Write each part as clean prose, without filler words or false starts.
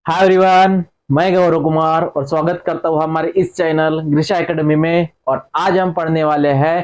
Hi everyone, मैं गौरव कुमार और स्वागत करता हूँ हमारे इस चैनल ग्रीशा एकेडमी में। और आज हम पढ़ने वाले हैं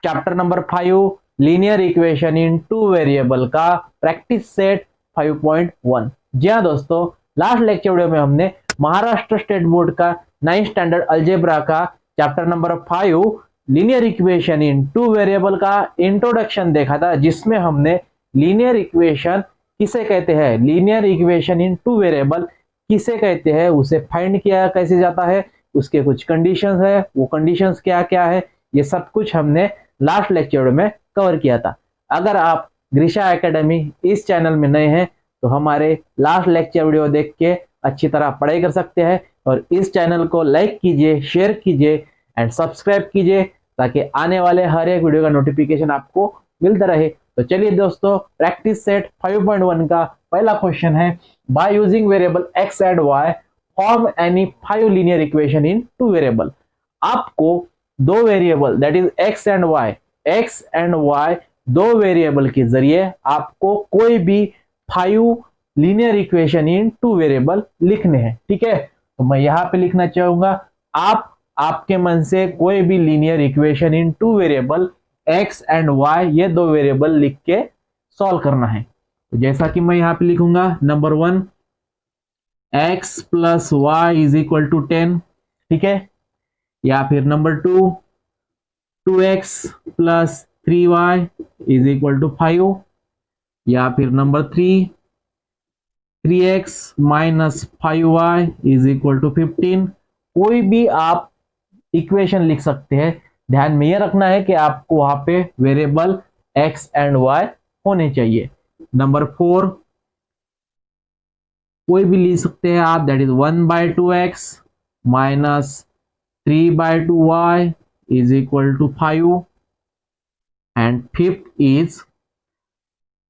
chapter number 5 linear equation in two variable का प्रैक्टिस सेट 5.1। जी हाँ दोस्तों, लास्ट लेक्चर वीडियो में हमने महाराष्ट्र स्टेट बोर्ड का 9th स्टैंडर्ड अलजेब्रा का chapter number 5 linear equation in two variable का इंट्रोडक्शन देखा था, जिसमें हमने लीनियर इक्वेशन किसे कहते हैं, linear equation in two variable किसे कहते हैं, उसे फाइंड किया कैसे जाता है, उसके कुछ कंडीशंस है, वो कंडीशंस क्या क्या है, ये सब कुछ हमने लास्ट लेक्चर में कवर किया था। अगर आप ग्रीशा एकेडमी इस चैनल में नए हैं तो हमारे लास्ट लेक्चर वीडियो देख के अच्छी तरह पढ़ाई कर सकते हैं और इस चैनल को लाइक कीजिए, शेयर कीजिए एंड सब्सक्राइब कीजिए ताकि आने वाले हर एक वीडियो का नोटिफिकेशन आपको मिलता रहे। तो चलिए दोस्तों, प्रैक्टिस सेट 5.1 का पहला क्वेश्चन है, by using variable x and y form any 5 linear equation in two variable. आपको दो variable that is x and y दो वेरिएबल के जरिए आपको कोई भी 5 linear equation in two variable लिखने हैं। ठीक है, तो मैं यहां पे लिखना चाहूंगा, आपके मन से कोई भी linear equation in two variable x and y ये दो वेरिएबल लिख के सॉल्व करना है। तो जैसा कि मैं यहां पे लिखूंगा, number 1 x plus y is equal to 10, ठीक है, या फिर number 2 2x plus 3y is equal to 5, या फिर number 3 3x minus 5y is equal to 15। कोई भी आप इक्वेशन लिख सकते हैं। ध्यान में यह रखना है कि आपको वहां पे वेरिएबल x एंड y होने चाहिए। नंबर 4 कोई भी लिख सकते हैं आप, that is 1/2x minus 3/2y is equal to 5 and fifth is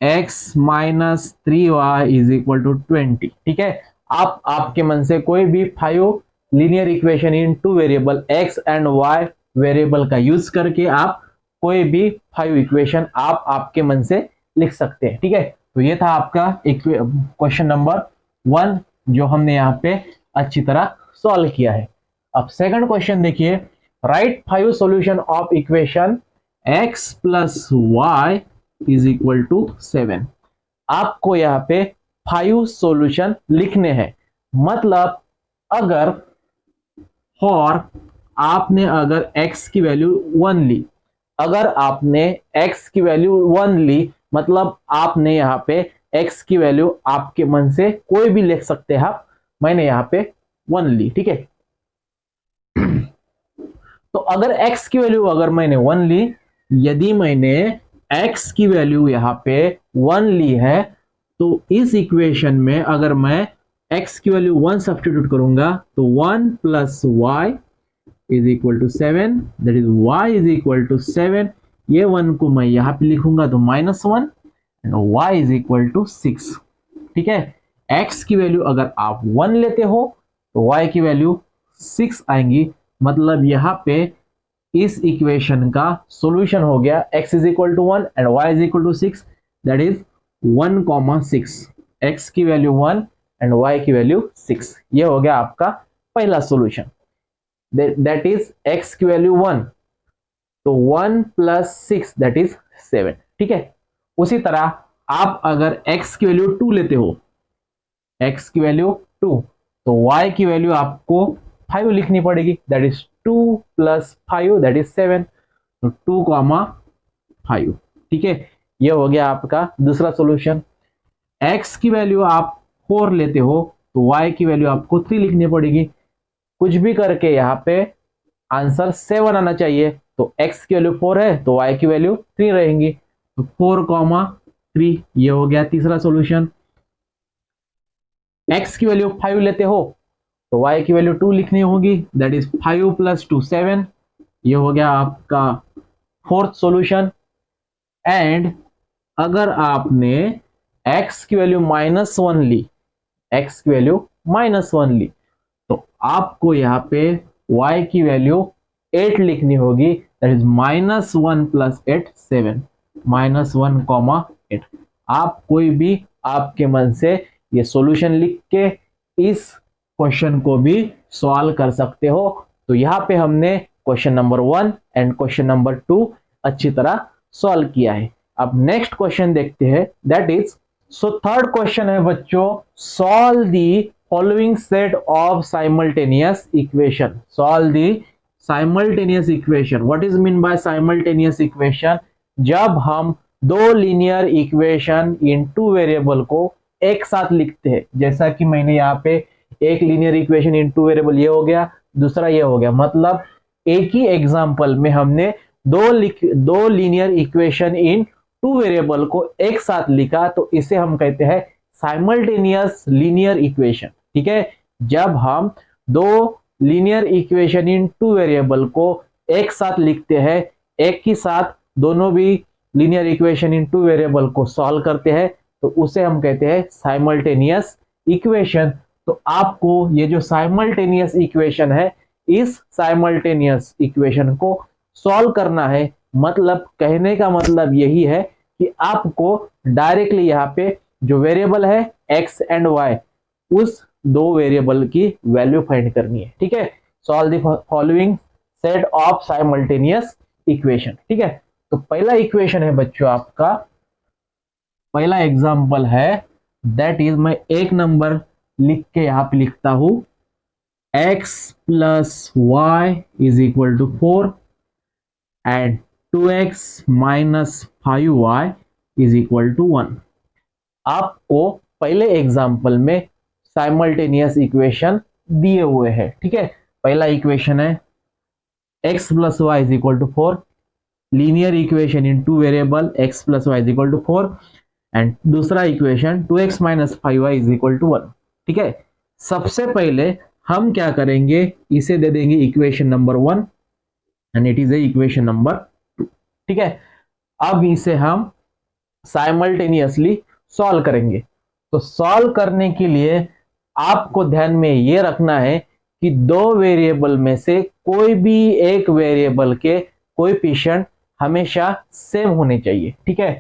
x minus 3y is equal to 20। ठीक है, आप आपके मन से कोई भी 5 linear equation in two variable x and y variable का यूज करके आप कोई भी 5 इक्वेशन आप आपके मन से लिख सकते हैं। ठीक है, तो ये था आपका क्वेश्चन नंबर 1 जो हमने यहाँ पे अच्छी तरह सॉल्व किया है। अब सेकंड क्वेश्चन देखिए, write 5 solution of equation x plus y is equal to 7। आपको यहाँ पे 5 सॉल्यूशन लिखने हैं। मतलब अगर आपने अगर x की वैल्यू 1 ली, अगर आपने x की वैल्यू 1 ली, मतलब आपने यहाँ पे x की वैल्यू आपके मन से कोई भी लिख सकते हैं आप, मैंने यहाँ पे 1 ली। ठीक है, तो अगर x की वैल्यू अगर मैंने 1 ली, यदि मैंने x की वैल्यू यहाँ पे 1 ली है, तो इस इक्वेशन में अगर मैं x की वैल्यू 1 सब्स्टिट्यूट करूंगा तो 1 plus y is equal to 7, that is y is equal to 7। ये 1 को मैं यहां पे लिखूंगा तो -1 and y is equal to 6। ठीक है, x की वैल्यू अगर आप 1 लेते हो तो y की वैल्यू 6 आएंगी। मतलब यहां पे इस इक्वेशन का सॉल्यूशन हो गया x is equal to 1 and y is equal to 6, that is 1,6। x की वैल्यू 1 एंड y की वैल्यू 6, ये हो गया आपका पहला सॉल्यूशन। दैट इज x की वैल्यू 1, तो 1 प्लस 6 दैट इज 7। ठीक है, उसी तरह आप अगर x की वैल्यू 2 लेते हो, x की वैल्यू 2, तो y की वैल्यू आपको 5 लिखनी पड़ेगी, that is 2 plus 5 that is 7, तो 2,5। ठीक है, ये हो गया आपका दूसरा सॉल्यूशन। x की वैल्यू आप 4 लेते हो तो y की वैल्यू आपको 3 लिखनी पड़ेगी। कुछ भी करके यहाँ पे आंसर 7 आना चाहिए, तो x की वैल्यू 4 है तो y की वैल्यू 3 रहेंगी, तो 4,3, ये हो गया तीसरा सॉल्यूशन। x की वैल्यू 5 लेते हो तो y की वैल्यू 2 लिखनी होगी, दैट इज 5 प्लस 2 7, ये हो गया आपका फोर्थ सॉल्यूशन। एंड अगर आपने x की वैल्यू -1 ली, x की वैल्यू -1 ली, तो आपको यहाँ पे y की वैल्यू 8 लिखनी होगी, दैट इज -1 प्लस 8 7, -1,8। आप कोई भी आपके मन से ये सॉल्यूशन लिख के इस क्वेश्चन को भी सॉल्व कर सकते हो। तो यहाँ पे हमने question number 1 and question number 2 अच्छी तरह सॉल्व किया है। अब नेक्स्ट क्वेश्चन देखते हैं, that is so third question है बच्चों, solve the following set of simultaneous equation. Solve the simultaneous equation. What is mean by simultaneous equation? जब हम दो linear equation in two variable को एक साथ लिखते हैं, जैसा कि मैंने यहाँ पे एक linear equation in two variable ये हो गया, दूसरा ये हो गया, मतलब एक ही एग्जांपल में हमने दो linear equation in two variable को एक साथ लिखा, तो इसे हम कहते हैं साइमल्टेनियस लीनियर इक्वेशन। ठीक है, जब हम दो linear equation in two variable को एक साथ लिखते हैं, एक ही साथ दोनों भी linear equation in two variable को सॉल्व करते हैं, तो उसे हम कहते हैं साइमल्टेनियस इक्वेशन। तो आपको ये जो साइमल्टेनियस इक्वेशन है, इस साइमल्टेनियस इक्वेशन को सॉल्व करना है। मतलब कहने का मतलब यही है कि आपको डायरेक्टली यहाँ पे जो वेरिएबल है x एंड y, उस दो वेरिएबल की वैल्यू फाइंड करनी है। ठीक है, solve the following set of simultaneous equation. ठीक है, तो पहला इक्वेशन है बच्चों आपका, पहला एग्जांपल है, दैट इज मैं एक नंबर लिख के यहाँ पे लिखता हूं, x plus y is equal to 4 and 2x minus 5y is equal to 1। आपको पहले एग्जांपल में साइमल्टेनियस इक्वेशन दिए हुए हैं। ठीक है, पहला इक्वेशन है x plus y is equal to 4, linear equation in two variable x plus y is equal to 4 and दूसरा equation 2x minus 5y is equal to 1। ठीक है, सबसे पहले हम क्या करेंगे, इसे दे देंगे equation number 1 and it is A equation number 2। ठीक है, अब इसे हम साइमल्टेनियसली सॉल्व करेंगे। तो सॉल्व करने के लिए आपको ध्यान में ये रखना है कि दो वेरिएबल में से कोई भी एक वेरिएबल के कोएफिशिएंट हमेशा सेम होने चाहिए। ठीक है,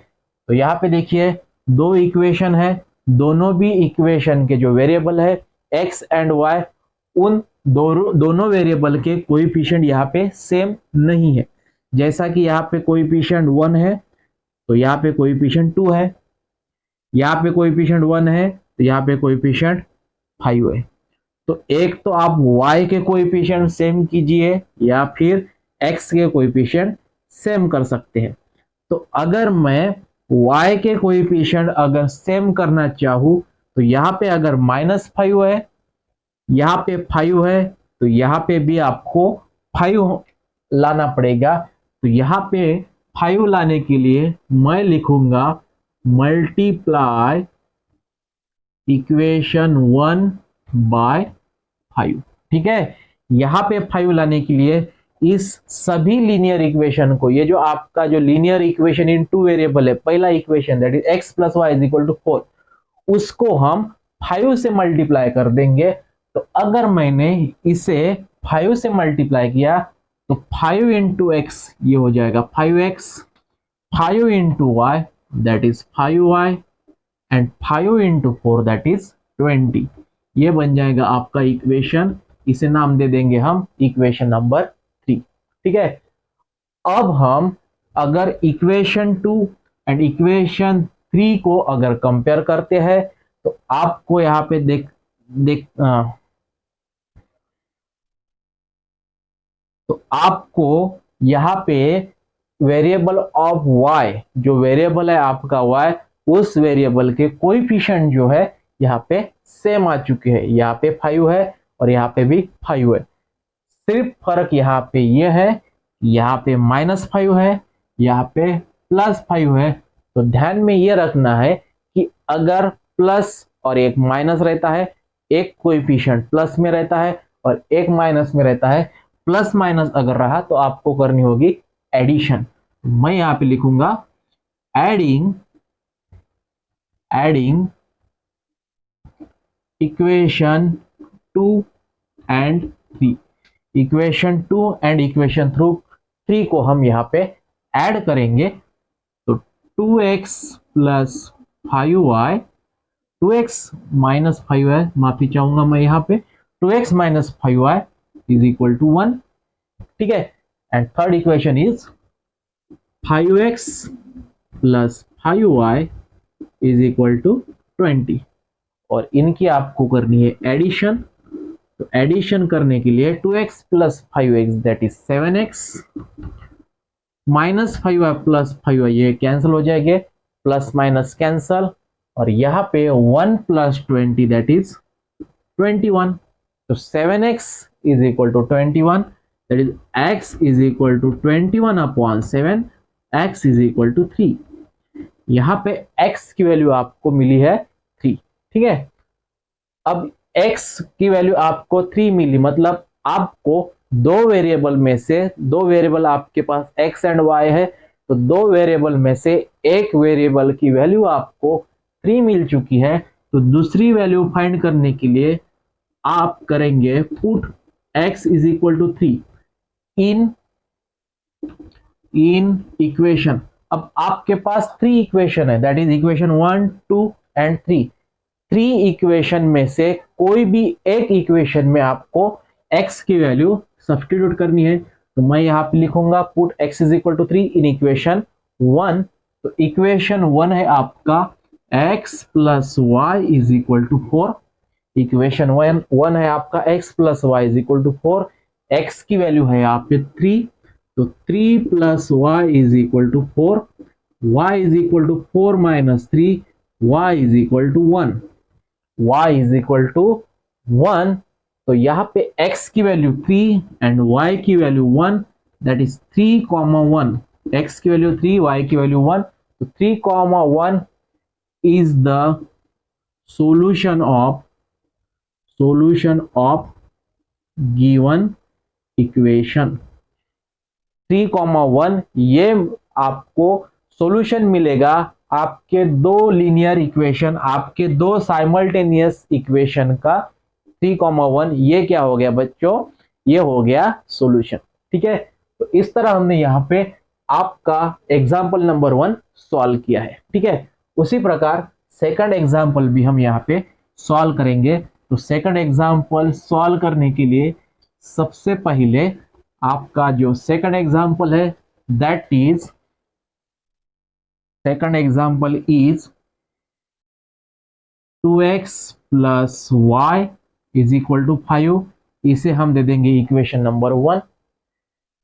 तो यहाँ पे देखिए दो इक्वेशन है, दोनों भी इक्वेशन के जो वेरिएबल है x एंड y, उन दोनों वेरिएबल के कोएफिशिएंट यहाँ पे सेम नहीं है। जैसा कि यहाँ पे कोएफिशिएंट 1 है तो यहाँ पे कोएफिशिएंट 2 है, यहाँ पे कोएफिशिएंट 1 है तो यहाँ पे कोएफिशिएंट 5 है। तो एक तो आप y के कोएफिशिएंट सेम कीजिए या फिर x के कोएफिशिएंट सेम कर सकते हैं। तो अगर मैं y के कोएफिशिएंट अगर सेम करना चाहूँ, तो यहाँ पे अगर -5 है, यहाँ पे 5 है, तो यहाँ पे भी आपको 5 लाना पड़ेगा। तो यहाँ पे 5 लाने के लिए मैं लिखूंगा मल्टीप्लाई इक्वेशन 1 बाय 5। ठीक है, यहाँ पे 5 लाने के लिए इस सभी लीनियर इक्वेशन को, ये जो आपका जो linear equation in two variable है, पहला equation that is x plus y is equal to 4, उसको हम 5 से मल्टीप्लाई कर देंगे। तो अगर मैंने इसे 5 से मल्टीप्लाई किया तो 5 इंटू एक्स ये हो जाएगा 5x, 5 into y that is 5y and 5 into 4 that is 20। ये बन जाएगा आपका इक्वेशन, इसे नाम दे देंगे हम इक्वेशन नंबर 3। ठीक है, अब हम अगर इक्वेशन 2 एंड इक्वेशन 3 को अगर कंपेयर करते हैं, तो आपको यहाँ पे तो आपको यहाँ पे वेरिएबल ऑफ y, जो वेरिएबल है आपका y, उस वेरिएबल के कोएफिशिएंट जो है यहाँ पे सेम आ चुके हैं। यहाँ पे 5 है और यहाँ पे भी 5 है। सिर्फ फर्क यहाँ पे ये है, यहाँ पे -5 है, यहाँ पे +5 है। तो ध्यान में ये रखना है कि अगर प्लस और एक माइनस रहता है, एक कोएफिशिएंट प्लस में रहता है और एक माइनस में रहता है, प्लस माइनस अगर रहा तो आपको करनी होगी एडिशन। मैं यहाँ पे लिखूंगा adding equation 2 and 3। Equation 2 and equation 3 को हम यहाँ पे ऐड करेंगे। तो 2x plus 5y 2x minus 5y, माफी चाहूंगा मैं यहाँ पे, 2x minus 5y is equal to 1, ठीक है। And third equation is 5x plus 5y is equal to 20, और इनकी आपको करनी है एडिशन। तो एडिशन करने के लिए 2x plus 5x that is 7x, minus 5y plus 5y ये कैंसिल हो जाएंगे, प्लस माइनस कैंसल, और यहाँ पे 1 प्लस 20 दैट इज 21। तो 7x is equal to 21, that is x is equal to 21 upon 7, x is equal to 3। यहाँ पे x की वैल्यू आपको मिली है 3, ठीक है। अब x की वैल्यू आपको 3 मिली, मतलब आपको दो वेरिएबल में से, दो वेरिएबल आपके पास x एंड y है, तो दो वेरिएबल में से एक वेरिएबल की वैल्यू आपको 3 मिल चुकी है। तो दूसरी वैल्यू फाइंड करने के लिए आप करेंगे put x is equal to 3 in equation. अब आपके पास 3 इक्वेशन है, that is equation 1, 2 and 3। 3 equation में से कोई भी एक इक्वेशन में आपको x की वैल्यू सब्स्टिट्यूट करनी है। तो मैं यहाँ पे लिखूंगा put x is equal to 3 in equation 1। तो इक्वेशन 1 है आपका x plus y is equal to 4। Equation 1 है आपका x plus y is equal to 4। x की वैल्यू है यहाँ पे 3, तो 3 plus y is equal to 4, y is equal to 4 minus 3, y is equal to 1, y is equal to 1। तो यहाँ पे x की वैल्यू 3 एंड y की वैल्यू 1, दैट इज 3,1। x की वैल्यू 3, y की वैल्यू 1, तो 3,1 is the solution of given equation। 3,1 ये आपको सॉल्यूशन मिलेगा आपके दो लीनियर इक्वेशन, आपके दो साइमल्टेनियस इक्वेशन का। 3,1 ये क्या हो गया बच्चों, ये हो गया सॉल्यूशन, ठीक है। तो इस तरह हमने यहाँ पे आपका एग्जाम्पल नंबर 1 सॉल्व किया है, ठीक है। उसी प्रकार सेकंड एग्जाम्पल भी हम यहाँ पे सॉल्व करेंगे। तो सेकंड एग्जाम्पल सॉल्व करने के लिए सबसे पहले आपका जो सेकंड एग्जाम्पल है that is, second example is 2x plus y is equal to 5। इसे हम दे देंगे equation number 1,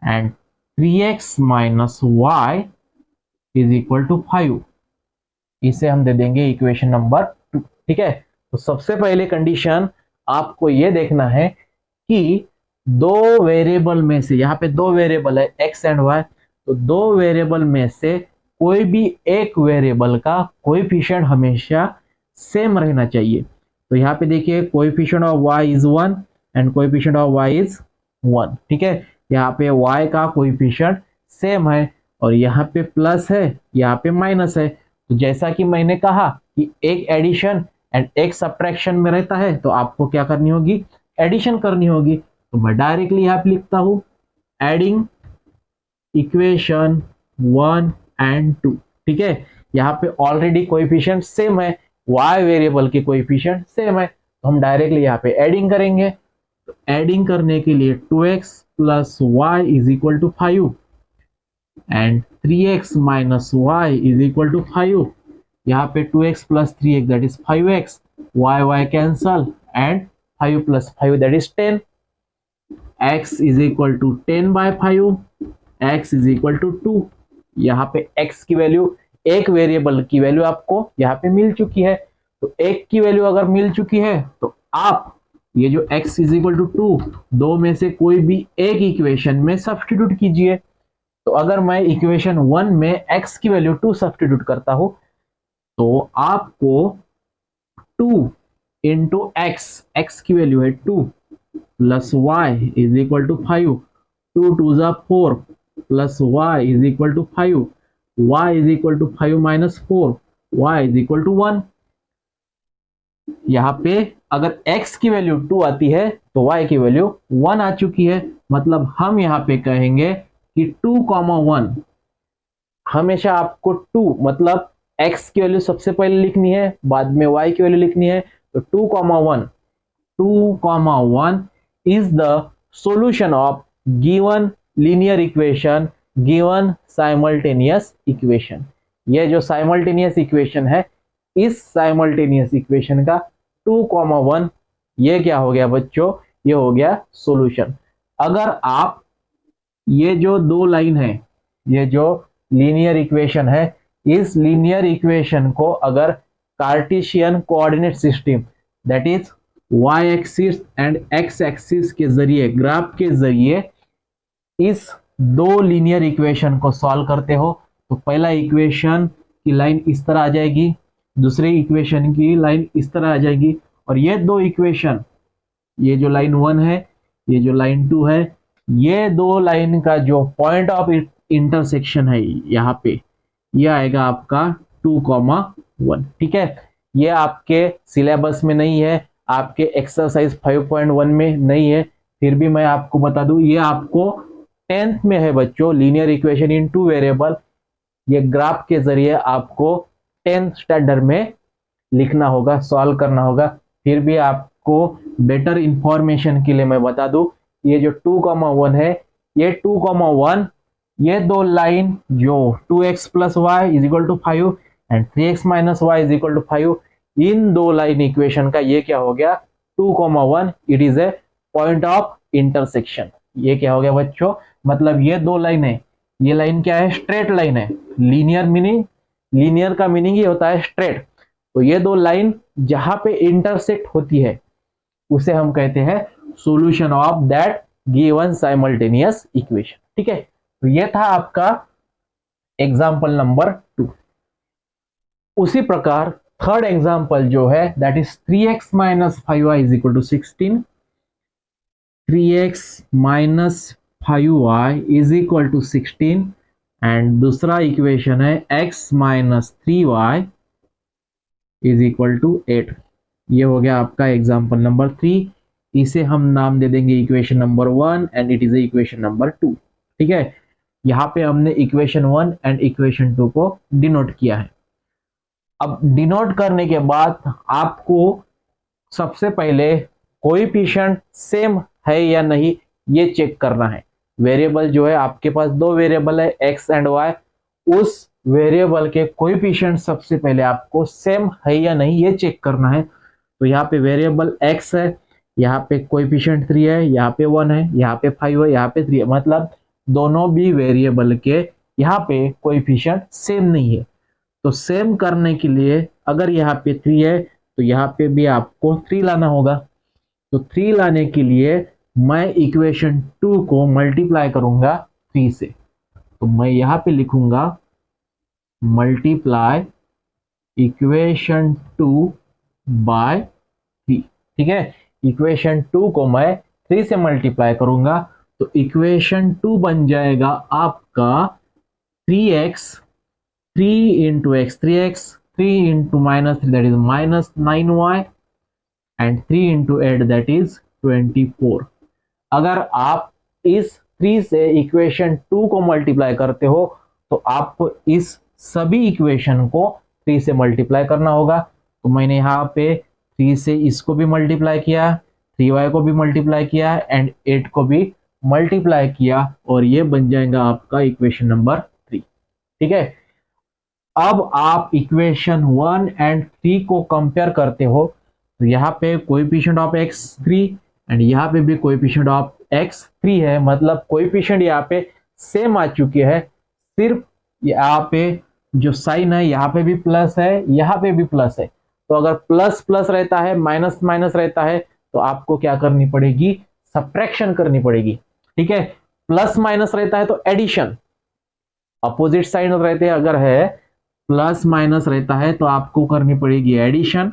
and 3x minus y is equal to 5, इसे हम दे देंगे इक्वेशन नंबर 2, ठीक है। तो सबसे पहले कंडीशन आपको ये देखना है कि दो वेरिएबल में से, यहाँ पे दो वेरिएबल है x एंड y, तो दो वेरिएबल में से कोई भी एक वेरिएबल का कोएफिशिएंट हमेशा सेम रहना चाहिए। तो यहाँ पे देखिए coefficient of y is 1 and coefficient of y is 1, ठीक है। यहाँ पे y का कोएफिशिएंट सेम है, और यहाँ पे प्लस है, यहाँ पे माइनस है। तो जैसा कि मैंने कहा कि एक एडिशन एंड एक सब्ट्रैक्शन में रहता है, तो आपको क्या करनी होगी, एडिशन करनी होगी। तो मैं डायरेक्टली यहाँ पे लिखता हूं एडिंग इक्वेशन 1 एंड 2, ठीक है। यहाँ पे ऑलरेडी कोएफिशिएंट सेम है, y वेरिएबल के कोएफिशिएंट सेम है, तो हम डायरेक्टली यहाँ पे एडिंग करेंगे। तो एडिंग करने के लिए 2x plus y is equal to 5 and 3x minus y is equal to 5। यहाँ पे 2x plus 3x that is 5x, y cancel, and 5 plus 5 that is 10, x is equal to 10/5, x is equal to 2। यहाँ पे x की value, एक variable की value आपको यहाँ पे मिल चुकी है। तो एक की वैल्यू अगर मिल चुकी है तो आप ये जो x इज इक्वल टू 2, दो में से कोई भी एक इक्वेशन में सब्स्टिट्यूट कीजिए। तो अगर मैं इक्वेशन 1 में x की वैल्यू 2 सब्स्टिट्यूट करता हूं, तो आपको 2 इंटू x की वैल्यू है 2 plus y is equal to 5, 2 2 जा 4 plus y is equal to 5, y is equal to 5 minus 4, y is equal to 1। यहाँ पे अगर x की वैल्यू 2 आती है तो y की वैल्यू 1 आ चुकी है, मतलब हम यहाँ पे कहेंगे कि 2,1 हमेशा आपको 2 मतलब x की वैल्यू सबसे पहले लिखनी है, बाद में y की वैल्यू लिखनी है। तो 2,1 is the solution of given linear equation given simultaneous equation। ये जो साइमल्टेनियस इक्वेशन है, इस साइमल्टेनियस इक्वेशन का 2,1 ये क्या हो गया बच्चों, ये हो गया सॉल्यूशन। अगर आप ये जो दो लाइन है, ये जो लीनियर इक्वेशन है, इस लीनियर इक्वेशन को अगर Cartesian coordinate system that is y axis and x axis के जरिए, ग्राफ के जरिए इस दो लीनियर इक्वेशन को सॉल्व करते हो, तो पहला इक्वेशन की लाइन इस तरह आ जाएगी, दूसरे इक्वेशन की लाइन इस तरह आ जाएगी, और ये दो इक्वेशन, ये जो लाइन 1 है, ये जो लाइन 2 है, ये दो लाइन का जो पॉइंट ऑफ इंटरसेक्शन है यहाँ पे, ये आएगा आपका 2,1। ठीक है, ये आपके सिलेबस में नहीं है, आपके एक्सरसाइज 5.1 में नहीं है, फिर भी मैं आपको बता दूं, ये आपको 10th में है बच्चों, linear equation in two variable. ये ग्राफ के जरिए आपको 10th स्टैंडर्ड में लिखना होगा, सॉल्व करना होगा। फिर भी आपको बेटर इंफॉर्मेशन के लिए मैं बता दूं, ये जो 2,1 है, ये 2,1 ये दो लाइन जो 2x plus y is equal to 5 and 3x minus y is equal to 5, इन दो लाइन इक्वेशन का ये क्या हो गया 2,1, it is a point of intersection. ये क्या हो गया बच्चों, मतलब ये दो लाइन है, ये लाइन क्या है, स्ट्रेट लाइन है। लीनियर मीनिंग, लीनियर का मीनिंग ही होता है स्ट्रेट। तो ये दो लाइन जहां पे इंटरसेक्ट होती है उसे हम कहते हैं solution of that given simultaneous equation. ठीक है, तो ये था आपका एग्जाम्पल नंबर 2। उसी प्रकार थर्ड एग्जाम्पल जो है that is 3x minus 5y is equal to 16। 3x minus 5y is equal to 16 and दूसरा इक्वेशन है x minus 3y is equal to 8। ये हो गया आपका एग्जाम्पल नंबर 3। इसे हम नाम दे देंगे equation number 1 and it is equation number 2। ठीक है, यहाँ पे हमने इक्वेशन 1 एंड इक्वेशन 2 को डिनोट किया है। अब डिनोट करने के बाद आपको सबसे पहले कोएफिशिएंट सेम है या नहीं ये चेक करना है। वेरिएबल जो है आपके पास दो वेरिएबल है x एंड y, उस वेरिएबल के कोएफिशिएंट सबसे पहले आपको सेम है या नहीं ये चेक करना है। तो यहाँ पे वेरिएबल x है, यहाँ पे कोएफिशिएंट 3 है, यहाँ पे 1 है, यहाँ पे 5 है, यहाँ पे 3 है, मतलब दोनों भी वेरिएबल के यहाँ पे कोएफिशिएंट सेम नहीं है। तो सेम करने के लिए अगर यहाँ पे 3 है तो यहाँ पे भी आपको 3 लाना होगा। तो 3 लाने के लिए मैं इक्वेशन 2 को मल्टीप्लाई करूंगा 3 से। तो मैं यहाँ पे लिखूंगा मल्टीप्लाई इक्वेशन 2 बाय 3। ठीक है, इक्वेशन 2 को मैं 3 से मल्टीप्लाई करूंगा तो इक्वेशन 2 बन जाएगा आपका 3x 3 into x 3x 3 into minus 3 that is minus 9y and 3 into 8 that is 24। अगर आप इस 3 से इक्वेशन 2 को मल्टीप्लाई करते हो तो आप इस सभी इक्वेशन को 3 से मल्टीप्लाई करना होगा। तो मैंने यहाँ पे 3 से इसको भी मल्टीप्लाई किया, 3y को भी मल्टीप्लाई किया एंड 8 को भी मल्टीप्लाई किया और ये बन जाएगा आपका इक्वेशन नंबर 3। ठीक है, अब आप इक्वेशन 1 एंड 3 को कंपेयर करते हो तो यहाँ पे कोएफिशिएंट ऑफ x 3 एंड यहाँ पे भी कोएफिशिएंट ऑफ x 3 है, मतलब कोएफिशिएंट यहाँ पे सेम आ चुके हैं। सिर्फ यहाँ पे जो साइन है यहाँ पे भी प्लस है, यहाँ पे भी प्लस है। तो अगर प्लस प्लस रहता है, माइनस माइनस रहता है तो आपको क्या करनी पड़ेगी, सब्ट्रैक्शन करनी पड़ेगी। ठीक है, प्लस माइनस रहता है तो एडिशन, अपोजिट साइन रहते हैं अगर है प्लस माइनस रहता है तो आपको करनी पड़ेगी एडिशन,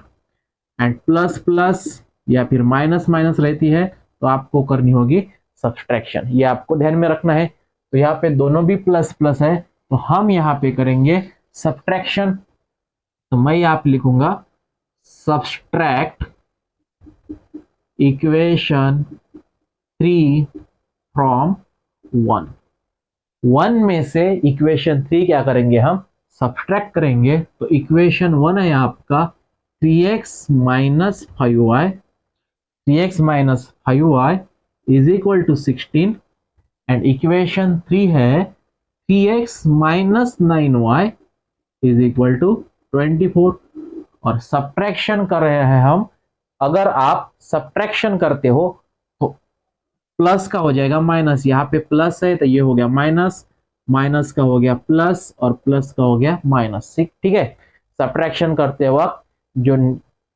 एंड प्लस प्लस या फिर माइनस माइनस रहती है तो आपको करनी होगी सब्ट्रैक्शन। ये आपको ध्यान में रखना है। तो यहाँ पे दोनों भी प्लस प्लस है तो हम यहाँ पे करेंगे सब्ट्रैक्शन। तो मैं यहाँ पे लिखूंगा सब्ट्रैक्ट इक्वेशन 3 फ्रॉम 1। 1 में से इक्वेशन 3 क्या करेंगे हम सब्ट्रैक्ट करेंगे तो इक्वेशन 1 है आपका 3x minus 5y, 3x minus 5y is equal to 16 and equation 3 है 3x minus 9y is equal to 24। और सब्ट्रैक्शन कर रहे हैं हम, अगर आप सब्ट्रैक्शन करते हो तो प्लस का हो जाएगा माइनस, यहाँ पे प्लस है तो ये हो गया माइनस, माइनस का हो गया प्लस और प्लस का हो गया माइनस। ठीक है, सब्ट्रैक्शन करते वक्त जो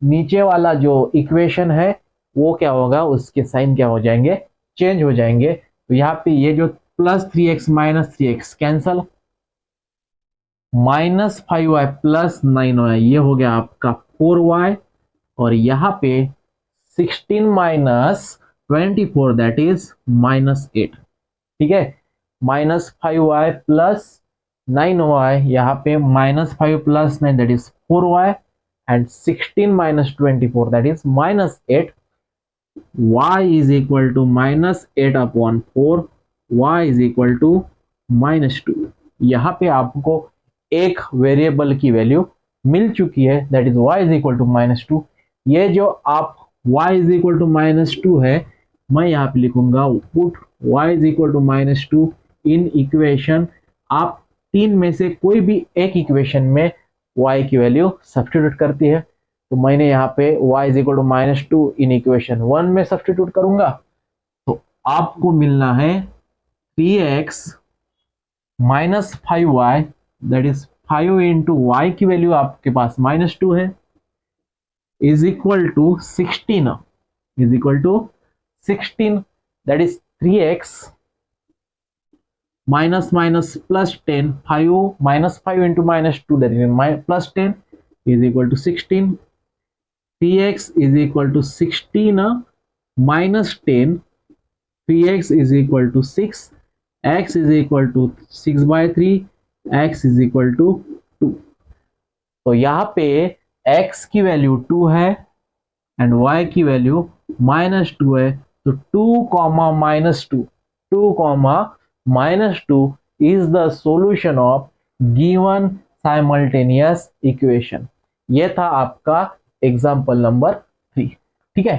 नीचे वाला जो इक्वेशन है वो क्या होगा, उसके साइन क्या हो जाएंगे, चेंज हो जाएंगे। तो यहाँ पे ये जो plus 3x minus 3x cancel, minus 5y plus 9y ये हो गया आपका 4y, और यहाँ पे 16 माइनस 24 दैट इज माइनस 8। ठीक है, माइनस 5y प्लस 9y, यहाँ पे minus 5 plus 9 that is 4y and 16 minus 24 that is minus 8। y is equal to minus 8 upon 4, y is equal to minus 2। यहाँ पे आपको एक वेरिएबल की वैल्यू मिल चुकी है that is y is equal to minus 2। ये जो आप y is equal to minus 2 है, मैं यहाँ पे लिखूंगा put y is equal to minus 2 in equation. आप तीन में से कोई भी एक इक्वेशन में y की वैल्यू सब्स्टिट्यूट करती है, तो मैंने यहाँ पे y is equal to minus 2 in equation 1 में सब्स्टिट्यूट करूंगा, तो आपको मिलना है 3x minus 5y that is 5 into y की वैल्यू आपके पास माइनस 2 है is equal to 16, is equal to 16 that is 3x minus minus plus 10, 5 minus 5 into minus 2 that is plus 10 is equal to 16। 3x is equal to 16 minus 10, 3x is equal to 6, x is equal to 6/3, x is equal to 2। तो यहाँ पे x की value 2 है and y की value minus 2 है, तो 2 comma minus 2, 2 comma minus 2 is the solution of given simultaneous equation. ये था आपका एग्जाम्पल नंबर 3। ठीक है,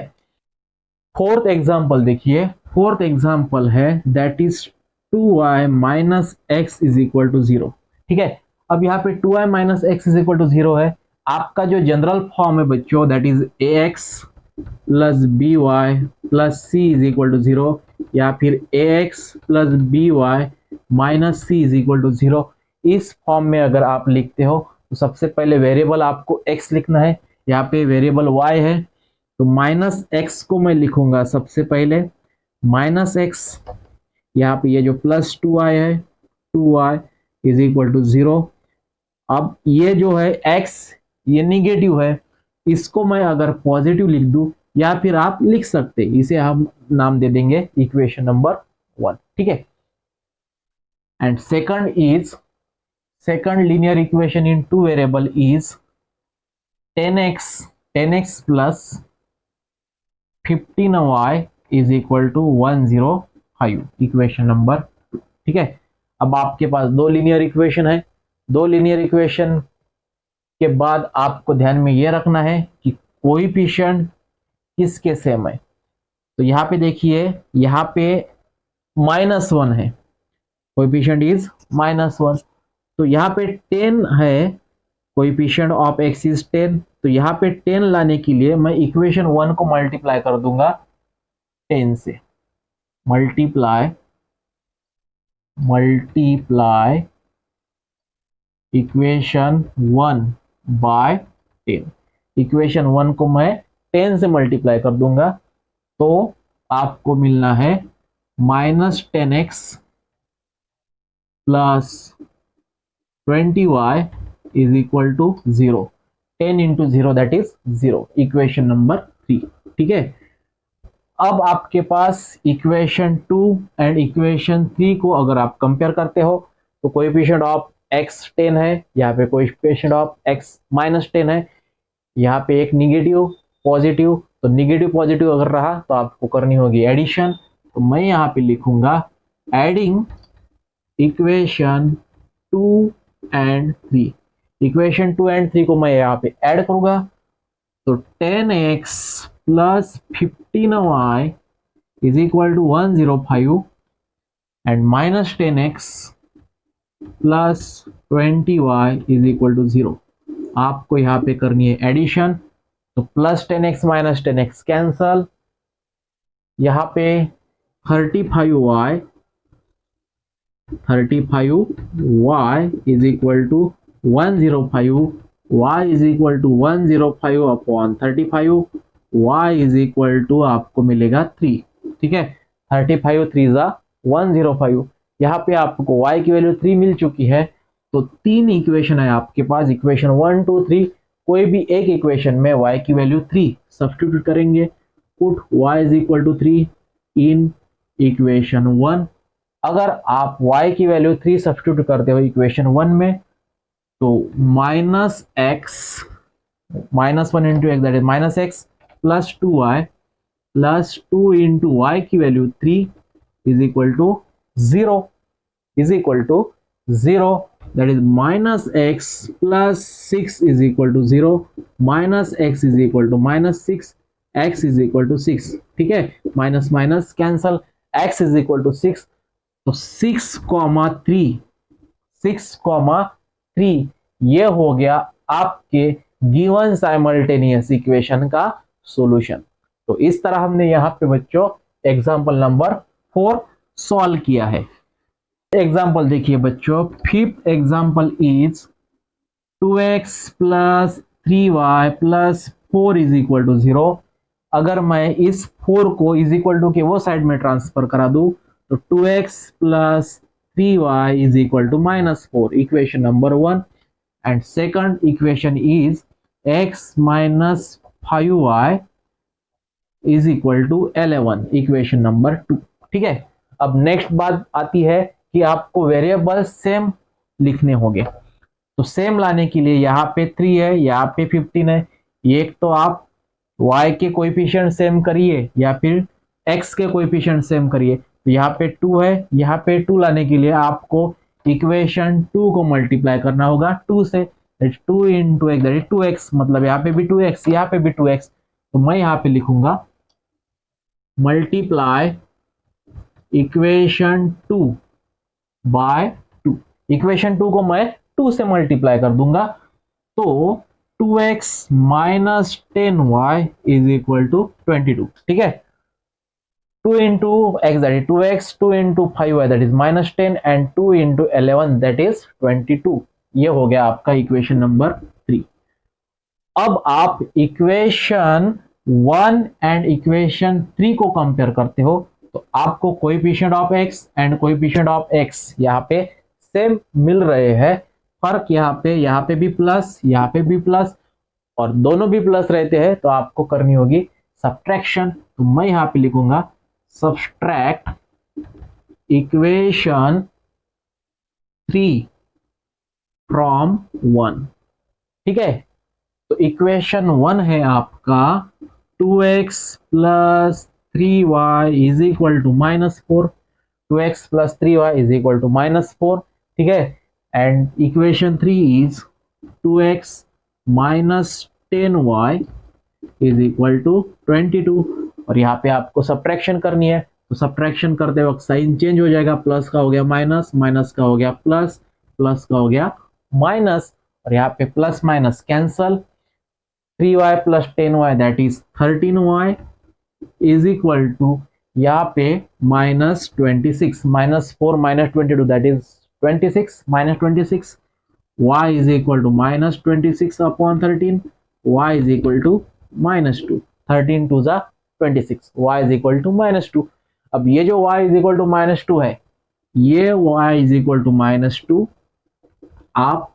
फोर्थ एग्जाम्पल देखिए, फोर्थ एग्जाम्पल है that is 2y minus x is equal to 0। ठीक है, अब यहाँ पे 2y minus x is equal to 0 है। आपका जो जनरल फॉर्म है बच्चों that is ax plus by plus c is equal to 0, या फिर ax plus by minus c is equal to 0। इस फॉर्म में अगर आप लिखते हो तो सबसे पहले वेरिएबल आपको x लिखना है, यहाँ पे वेरिएबल y है, तो माइनस x को मैं लिखूंगा सबसे पहले माइनस x, यहाँ पे ये जो प्लस 2y है 2y इज इक्वल टू 0। अब ये जो है x ये निगेटिव है, इसको मैं अगर पॉजिटिव लिख दूं, या फिर आप लिख सकते, इसे हम नाम दे देंगे इक्वेशन नंबर 1। ठीक है, and second linear equation in two variable is 10x plus 15y is equal to 105, equation number 2। ठीक है, अब आपके पास दो लीनियर इक्वेशन है, दो लीनियर इक्वेशन के बाद आपको ध्यान में यह रखना है कि कोएफिशिएंट किसके सेम है। तो यहाँ पे देखिए, यहाँ पे -1 है, कोएफिशिएंट इज -1, तो यहाँ पे 10 है, कोएफिशिएंट ऑफ x इज 10, तो यहाँ पे 10 लाने के लिए मैं इक्वेशन 1 को मल्टीप्लाई कर दूंगा 10 से, मल्टीप्लाई इक्वेशन 1 बाय 10, इक्वेशन 1 को मैं 10 से मल्टीप्लाई कर दूंगा, तो आपको मिलना है -10x plus 20y is equal to 0, 10 into 0 that is 0, equation number 3। ठीक है, अब आपके पास इक्वेशन 2 एंड इक्वेशन 3 को अगर आप कंपेयर करते हो तो कोएफिशिएंट ऑफ x 10 है, यहाँ पे कोएफिशिएंट ऑफ x -10 है, यहाँ पे एक निगेटिव पॉजिटिव, तो निगेटिव पॉजिटिव अगर रहा तो आपको करनी होगी एडिशन, तो मैं यहाँ पे लिखूंगा adding equation 2 and 3। Equation 2 and 3 को मैं यहाँ पे ऐड करूंगा तो 10x plus 15y is equal to 105 and minus 10x plus 20y is equal to 0। आपको यहाँ पे करनी है एडिशन, तो plus 10x minus 10x cancel, यहाँ पे 35y is equal to 105, y is equal to 105 upon 35, y is equal to आपको मिलेगा 3। ठीक है, 35 3 जा 105। यहाँ पे आपको y की वैल्यू 3 मिल चुकी है, तो 3 इक्वेशन है आपके पास, इक्वेशन 1 2 3। कोई भी एक इक्वेशन में y की वैल्यू 3 सब्स्टिट्यूट करेंगे। Put y is equal to 3 in equation 1। अगर आप y की वैल्यू 3 सब्स्टिट्यूट करते हो इक्वेशन 1 में, तो minus x minus 1 into x that is minus x plus 2y plus 2 into y की value 3 is equal to 0 that is minus x plus 6 is equal to 0, minus x is equal to minus 6, x is equal to 6। ठीक है, minus minus cancel, x is equal to 6, तो 6,3 ये हो गया आपके given simultaneous equation का solution. तो इस तरह हमने यहाँ पे बच्चों एग्जांपल नंबर 4 सॉल्व किया है। एग्जांपल देखिए बच्चों, fifth example is 2x plus 3y plus 4 is equal to 0। अगर मैं इस 4 को इज इक्वल टू के वो साइड में ट्रांसफर करा दूं तो 2x plus 3y is equal to minus 4, equation number 1। And second equation is x minus 5y is equal to 11, equation number 2। ठीक है, अब नेक्स्ट बात आती है कि आपको वेरिएबल सेम लिखने होंगे। तो सेम लाने के लिए यहाँ पे 3 है, यहाँ पे 15 है, एक तो आप y के कोएफिशिएंट सेम करिए या फिर x के कोएफिशिएंट सेम करिए। तो यहाँ पे 2 है, यहाँ पे 2 लाने के लिए आपको इक्वेशन 2 को मल्टीप्लाई करना होगा 2 से, 2 into x that is 2x, मतलब यहाँ पे भी 2x यहाँ पे भी 2x। तो मैं यहाँ पे लिखूंगा मल्टीप्लाई इक्वेशन 2 बाय 2। इक्वेशन 2 को मैं 2 से मल्टीप्लाई कर दूंगा, तो 2x minus 10y is equal to 22। ठीक है, 2 into x that is 2x, 2 into 5y that is minus 10 and 2 into 11 that is 22। ये हो गया आपका इक्वेशन नंबर 3। अब आप इक्वेशन 1 एंड इक्वेशन 3 को कंपेयर करते हो, तो आपको coefficient of x and coefficient of x यहाँ पे सेम मिल रहे हैं। फर्क यहाँ पे भी प्लस, यहाँ पे भी प्लस, और दोनों भी प्लस रहते हैं तो आपको करनी होगी सब्ट्रैक्शन। तो मैं यहाँ पे लिखूंगा सब्ट्रैक्ट इक्वेशन 3 फ्रॉम 1। ठीक है, तो इक्वेशन 1 है आपका 2x plus 3y is equal to minus 4, 2x plus 3y is equal to minus 4। ठीक है, and equation 3 is 2x minus 10y is equal to 22। और यहाँ पे आपको सब्ट्रैक्शन करनी है, तो सब्ट्रैक्शन करते वक्त साइन चेंज हो जाएगा, प्लस का हो गया माइनस, माइनस का हो गया प्लस, प्लस का हो गया माइनस, और यहाँ पे plus minus cancel, 3y plus 10y that is 13y is equal to यहाँ पे minus 26, minus 4 minus 22 that is 26 minus 26, y is equal to minus 26 upon 13, y is equal to minus 2, 13 two जा 26, y is equal to minus 2। अब ये जो y is equal to minus 2 है, ये y is equal to minus 2 आप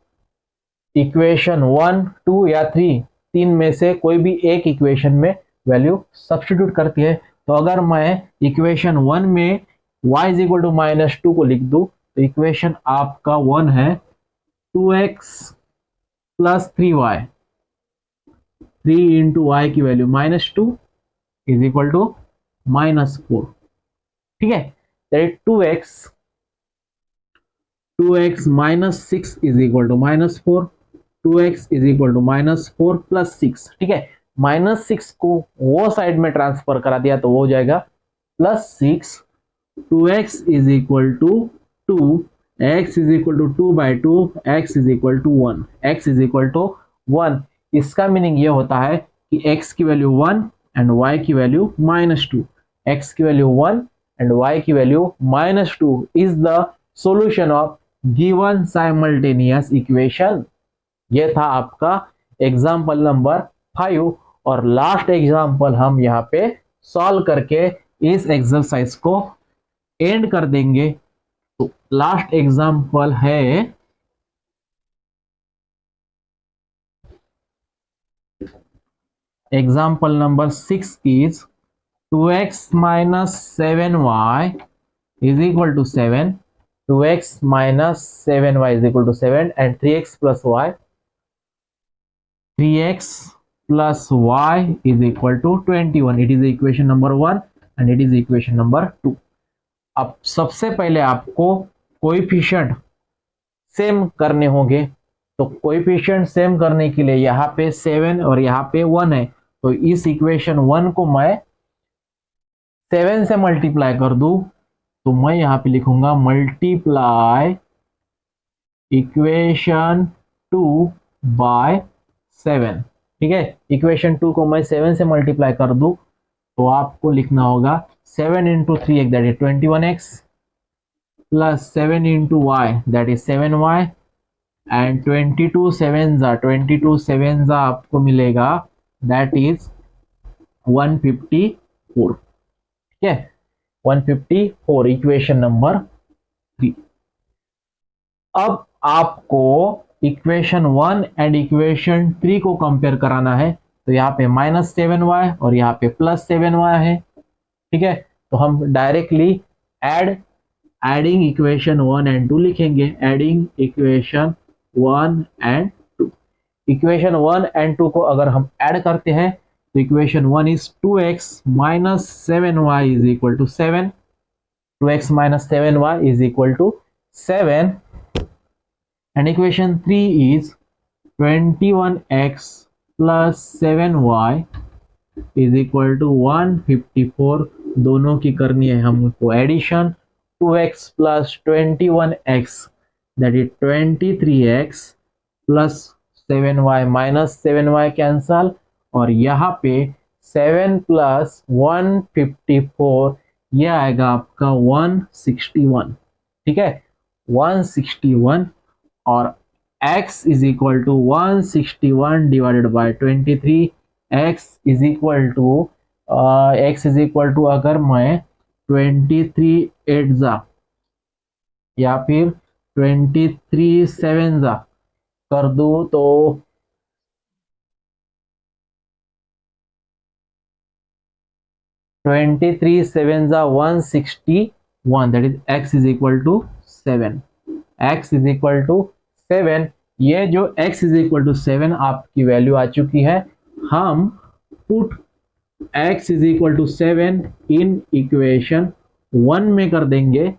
equation 1 2 या 3 में से कोई भी एक इक्वेशन में वैल्यू सब्स्टिट्यूट करती है। तो अगर मैं इक्वेशन 1 में y is equal to minus 2 को लिख दूं, तो इक्वेशन आपका 1 है 2x plus 3y, 3 into y की value minus 2 is equal to minus 4। ठीक है, that is 2x 2x minus 6 is equal to -4, 2x is equal to -4 plus 6। ठीक है, -6 को वो साइड में ट्रांसफर करा दिया तो वो हो जाएगा +6, 2x is equal to 2, x is equal to 2/2, x is equal to 1, x is equal to 1। इसका मीनिंग ये होता है कि x की वैल्यू 1 एंड y की वैल्यू -2, x की वैल्यू 1 एंड y की value -2 is the solution of given simultaneous equation. ये था आपका एग्जाम्पल नंबर 5 और लास्ट एग्जाम्पल हम यहाँ पे सॉल्व करके इस एक्सरसाइज को एंड कर देंगे। तो लास्ट एग्जाम्पल है example number 6 is 2x minus 7y is equal to 7, 2x minus 7y is equal to 7 and 3x plus y, 3x plus y is equal to 21. It is equation number 1 and it is equation number 2. अब सबसे पहले आपको coefficient same करने होंगे। तो coefficient same करने के लिए यहाँ पे 7 और यहाँ पे 1 है, तो इस इक्वेशन 1 को मैं 7 से मल्टीप्लाई कर दूं तो मैं यहाँ पे लिखूंगा मल्टीप्लाई इक्वेशन 2 बाय 7। ठीक है, इक्वेशन 2 को मैं 7 से मल्टीप्लाई कर दूं तो आपको लिखना होगा 7 into 3x that is 21x plus 7 into y that is 7y and 22 7 आपको मिलेगा दैट इज 154। ठीक है, 154 इक्वेशन नंबर 3। अब आपको इक्वेशन 1 एंड इक्वेशन 3 को कंपेयर कराना है। तो यहाँ पे -7y और यहाँ पे +7y है। ठीक है, तो हम डायरेक्टली एडिंग इक्वेशन 1 एंड 2 लिखेंगे। Adding equation 1 and 2, equation 1 and 2 को अगर हम ऐड करते हैं तो equation 1 is 2x minus 7y is equal to 7, 2x minus 7y is equal to 7 and equation 3 is 21x plus 7y is equal to 154। दोनों की करनी है हमको addition. 2x plus 21x that is 23x plus 7y minus 7y cancel और यहाँ पे 7 plus 154 ये आएगा आपका 161। ठीक है, 161 और x is equal to 161 divided by 23। x is equal to अगर मैं 23 8 जा या फिर 23 7 जा कर दूं तो 23 7 161 that is x is equal to 7। x is equal to 7, ये जो x इज इक्वल टू 7 आपकी वैल्यू आ चुकी है। हम put x is equal to 7 in equation 1 में कर देंगे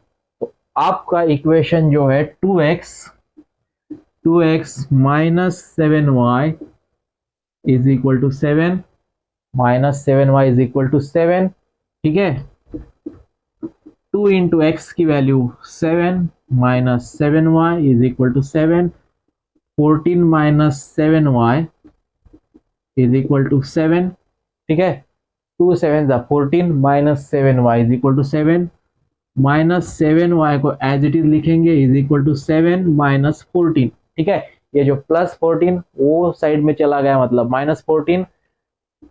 तो आपका इक्वेशन जो है 2x minus 7y is equal to 7 minus 7y is equal to 7। ठीक है, 2 इंटू एक्स की value 7 minus 7y is equal to 7, 14 minus 7y is equal to 7। ठीक है, 2 7 14 minus 7y is equal to 7, minus 7y को as it is लिखेंगे is equal to 7 minus 14। ठीक है, ये जो प्लस 14 वो साइड में चला गया मतलब -14,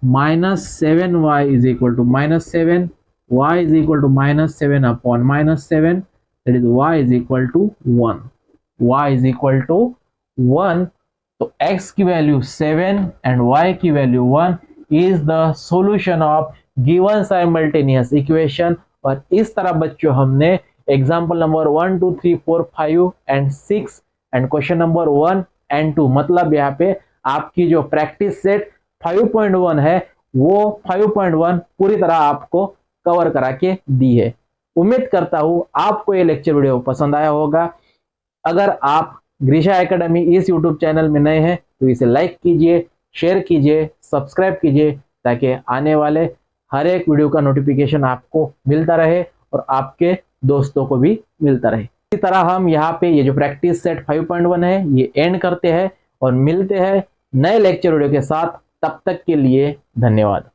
minus 7y is equal to -7, y is equal to -7 upon -7 that is y is equal to 1, y is equal to 1। तो x की वैल्यू 7 एंड y की value 1 is the solution of given simultaneous equation. और इस तरह बच्चों हमने example number 1 2 3 4 5 and 6 and question number 1 and 2 मतलब यहाँ पे आपकी जो प्रैक्टिस सेट 5.1 है वो 5.1 पूरी तरह आपको कवर करा के दी है। उम्मीद करता हूं आपको ये लेक्चर वीडियो पसंद आया होगा। अगर आप ग्रीशा एकेडमी इस यूट्यूब चैनल में नए हैं तो इसे लाइक कीजिए, शेयर कीजिए, सब्सक्राइब कीजिए, ताकि आने वाले हर एक वीडियो का नोटिफिकेशन आपको मिलता रहे और आपके दोस्तों को भी मिलता रहे। इसी तरह हम यहाँ पे ये जो प्रैक्टिस सेट 5.1 है ये एंड करते हैं और मिलते हैं नए लेक्चर वीडियो के साथ। तब तक के लिए धन्यवाद।